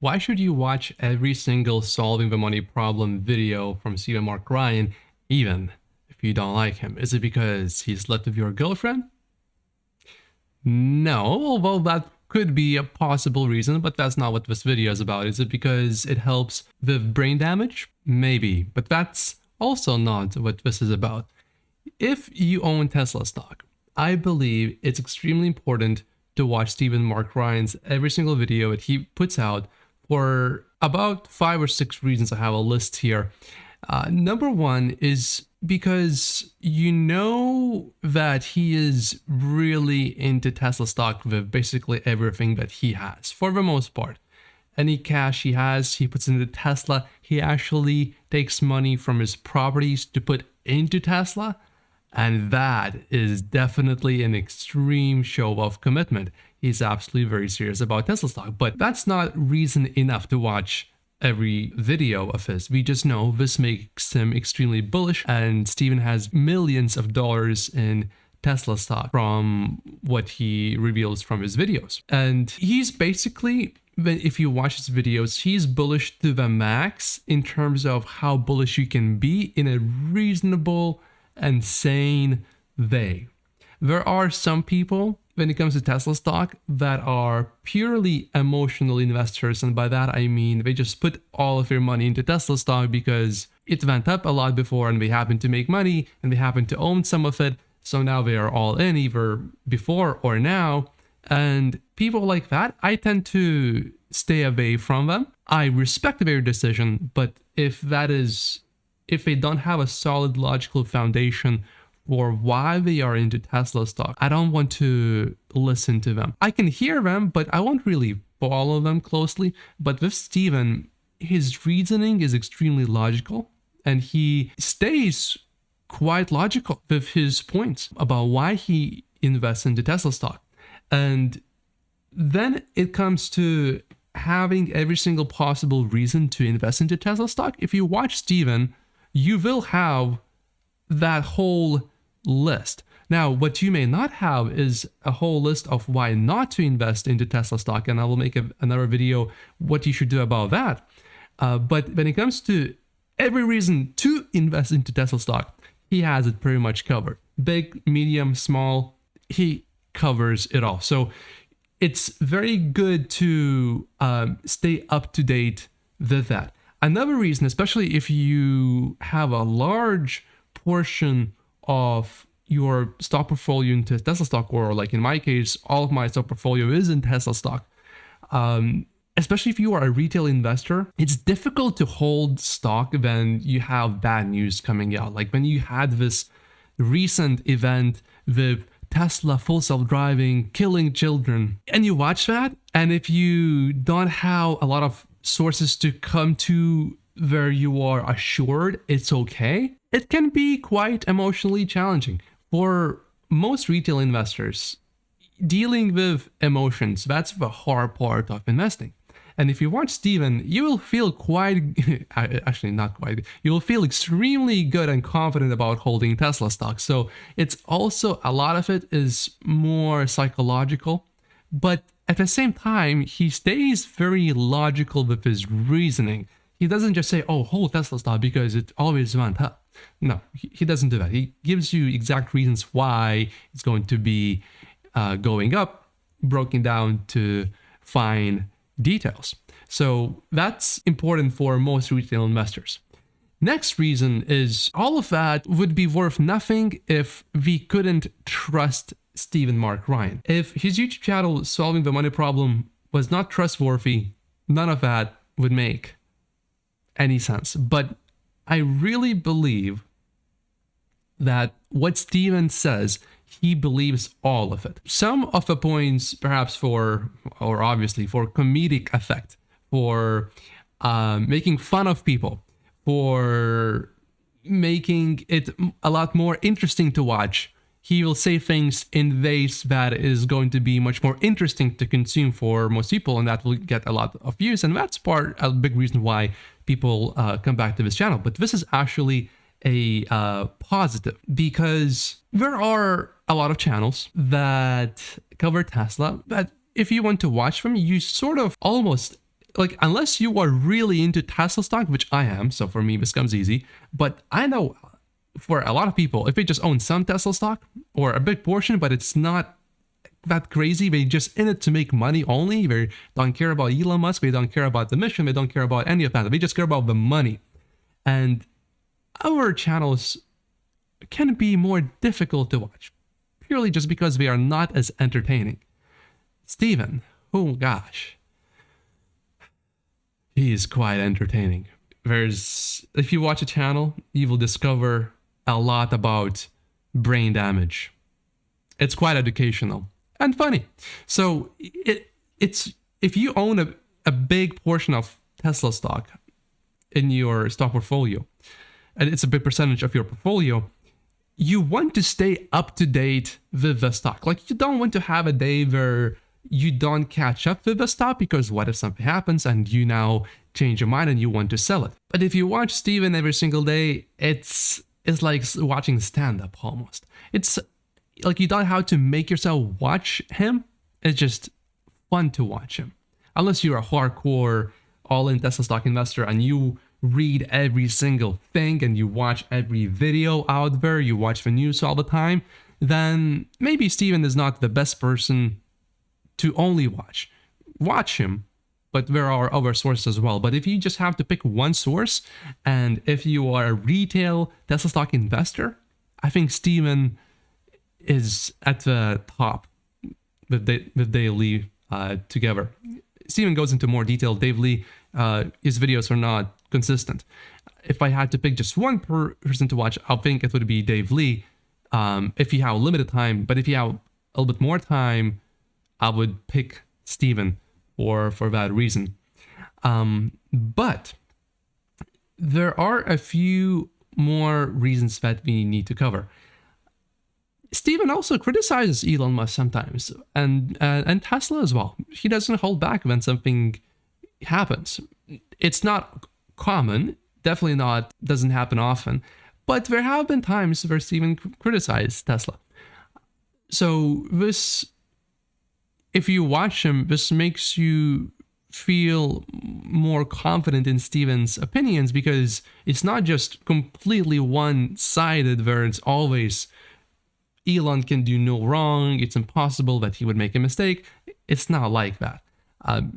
Why should you watch every single solving the money problem video from Stephen Mark Ryan, even if you don't like him? Is it because he slept with your girlfriend? No, although that could be a possible reason, but that's not what this video is about. Is it because it helps with brain damage? Maybe, but that's also not what this is about. If you own Tesla stock, I believe it's extremely important to watch Stephen Mark Ryan's every single video that he puts out for about 5 or 6 reasons. I have a list here. Number one is because you know that he is really into Tesla stock with basically everything that he has, for the most part. Any cash he has, he puts into Tesla. He actually takes money from his properties to put into Tesla. And that is definitely an extreme show of commitment. He's absolutely very serious about Tesla stock, but that's not reason enough to watch every video of his. We just know this makes him extremely bullish, and Steven has millions of dollars in Tesla stock from what he reveals from his videos. And he's basically, if you watch his videos, he's bullish to the max in terms of how bullish you can be in a reasonable and sane way. There are some people, when it comes to Tesla stock, that are purely emotional investors, and by that I mean they just put all of their money into Tesla stock because it went up a lot before and they happen to make money and they happen to own some of it, so now they are all in, either before or now. And people like that, I tend to stay away from them. I respect their decision, but if they don't have a solid logical foundation for why they are into Tesla stock, I don't want to listen to them. I can hear them, but I won't really follow them closely. But with Steven, his reasoning is extremely logical, and he stays quite logical with his points about why he invests into Tesla stock. And then it comes to having every single possible reason to invest into Tesla stock. If you watch Steven, you will have that whole list. Now, what you may not have is a whole list of why not to invest into Tesla stock, and I will make another video what you should do about that. But when it comes to every reason to invest into Tesla stock, he has it pretty much covered. Big, medium, small, he covers it all. So it's very good to stay up to date with that. Another reason, especially if you have a large portion of your stock portfolio into Tesla stock, or like in my case, all of my stock portfolio is in Tesla stock. Especially if you are a retail investor, it's difficult to hold stock when you have bad news coming out. Like when you had this recent event with Tesla full self-driving killing children, and you watch that, and if you don't have a lot of sources to come to where you are assured it's okay, it can be quite emotionally challenging. For most retail investors, dealing with emotions, that's the hard part of investing. And if you watch Steven, you will feel quite, actually not quite, you will feel extremely good and confident about holding Tesla stock. So it's also, a lot of it is more psychological, but at the same time, he stays very logical with his reasoning. He doesn't just say, oh, hold Tesla stock because it always went up. No, he doesn't do that. He gives you exact reasons why it's going to be going up, broken down to fine details. So that's important for most retail investors. Next reason is all of that would be worth nothing if we couldn't trust Stephen Mark Ryan. If his YouTube channel Solving the Money Problem was not trustworthy, none of that would make any sense. But I really believe that what Steven says, he believes all of it. Some of the points, perhaps obviously for comedic effect, for making fun of people, for making it a lot more interesting to watch, he will say things in ways that is going to be much more interesting to consume for most people, and that will get a lot of views. And that's a big reason why people come back to this channel. But this is actually a positive, because there are a lot of channels that cover Tesla that if you want to watch them, you sort of almost like, unless you are really into Tesla stock, which I am, so for me this comes easy. But I know for a lot of people, if they just own some Tesla stock or a big portion, but it's not that crazy, they just in it to make money only. They don't care about Elon Musk, they don't care about the mission, they don't care about any of that. They just care about the money. And our channels can be more difficult to watch, purely just because they are not as entertaining. Steven, oh gosh, he is quite entertaining. If you watch a channel, you will discover a lot about brain damage. It's quite educational and funny. So it's if you own a big portion of Tesla stock in your stock portfolio, and it's a big percentage of your portfolio, you want to stay up to date with the stock. Like, you don't want to have a day where you don't catch up with the stock, because what if something happens and you now change your mind and you want to sell it? But if you watch Steven every single day, it's like watching stand-up almost. It's like you don't have to make yourself watch him. It's just fun to watch him. Unless you're a hardcore all-in Tesla stock investor and you read every single thing and you watch every video out there, you watch the news all the time, then maybe Steven is not the best person to only watch. Watch him, but there are other sources as well. But if you just have to pick one source, and if you are a retail Tesla stock investor, I think Steven is at the top with Dave Lee together. Steven goes into more detail. Dave Lee, his videos are not consistent. If I had to pick just one person to watch, I think it would be Dave Lee, if you have limited time. But if you have a little bit more time, I would pick Steven for that reason. But there are a few more reasons that we need to cover. Steven also criticizes Elon Musk sometimes, and Tesla as well. He doesn't hold back when something happens. It's not common, definitely not, doesn't happen often, but there have been times where Steven criticized Tesla. So this, if you watch him, this makes you feel more confident in Steven's opinions, because it's not just completely one-sided where it's always Elon can do no wrong, it's impossible that he would make a mistake. It's not like that.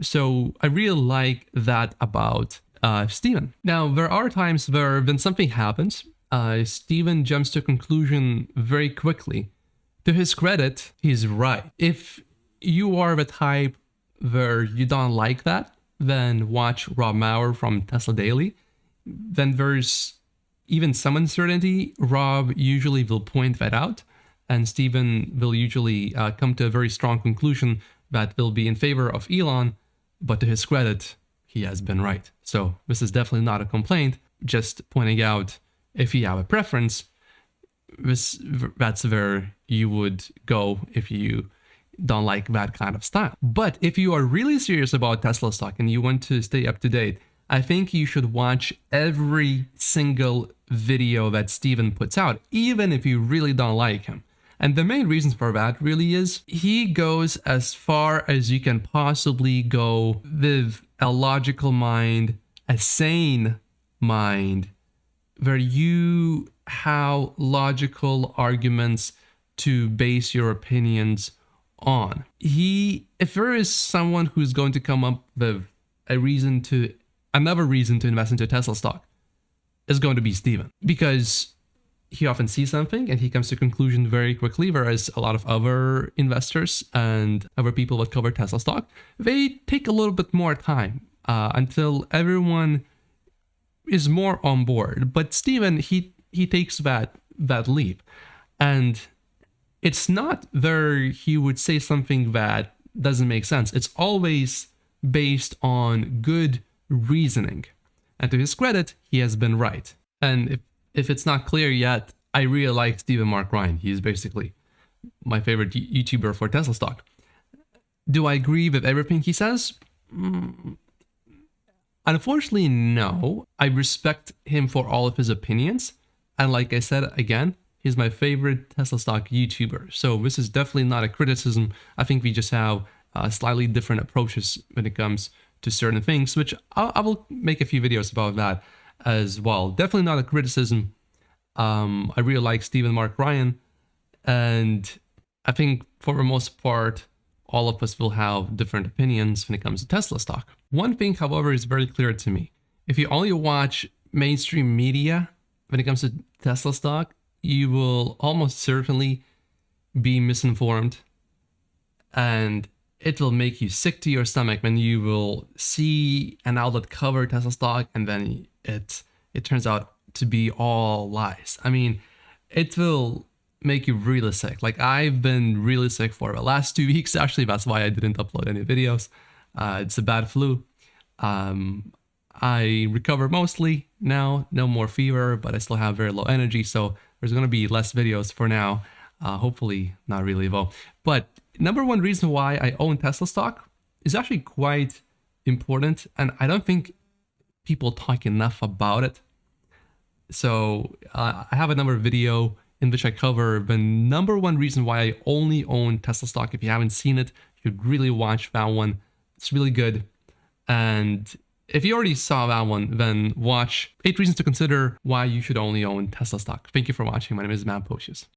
So I really like that about Steven. Now, there are times where when something happens, Steven jumps to a conclusion very quickly. To his credit, he's right. If you are the type where you don't like that, then watch Rob Maurer from Tesla Daily. Then there's even some uncertainty. Rob usually will point that out, and Steven will usually come to a very strong conclusion that will be in favor of Elon, but to his credit, he has been right. So this is definitely not a complaint, just pointing out if you have a preference, that's where you would go if you don't like that kind of style. But if you are really serious about Tesla stock and you want to stay up to date, I think you should watch every single video that Steven puts out, even if you really don't like him. And the main reason for that really is he goes as far as you can possibly go with a logical mind, a sane mind, where you have logical arguments to base your opinions on. If there is someone who's going to come up with another reason to invest into Tesla stock, is going to be Steven, because he often sees something and he comes to a conclusion very quickly, whereas a lot of other investors and other people that cover Tesla stock, they take a little bit more time until everyone is more on board. But Steven, he takes that leap, and it's not where he would say something that doesn't make sense. It's always based on good reasoning, and to his credit, he has been right. And if it's not clear yet, I really like Stephen Mark Ryan. He's basically my favorite YouTuber for Tesla stock. Do I agree with everything he says? Unfortunately, no. I respect him for all of his opinions. And like I said, again, he's my favorite Tesla stock YouTuber. So this is definitely not a criticism. I think we just have slightly different approaches when it comes to certain things, which I will make a few videos about that as well. Definitely not a criticism. I really like Stephen Mark Ryan, and I think for the most part, all of us will have different opinions when it comes to Tesla stock. One thing, however, is very clear to me. If you only watch mainstream media when it comes to Tesla stock, you will almost certainly be misinformed, and it will make you sick to your stomach when you will see an outlet cover Tesla stock and then it turns out to be all lies. I mean, it will make you really sick. Like, I've been really sick for the last 2 weeks. Actually, that's why I didn't upload any videos. It's a bad flu. I recover mostly now, no more fever, but I still have very low energy, so there's going to be less videos for now. Hopefully not really though. But number one reason why I own Tesla stock is actually quite important, and I don't think people talk enough about it. So I have another video in which I cover the number one reason why I only own Tesla stock. If you haven't seen it, you should really watch that one. It's really good. And if you already saw that one, then watch 8 reasons to consider why you should only own Tesla stock. Thank you for watching. My name is Matt Pocius.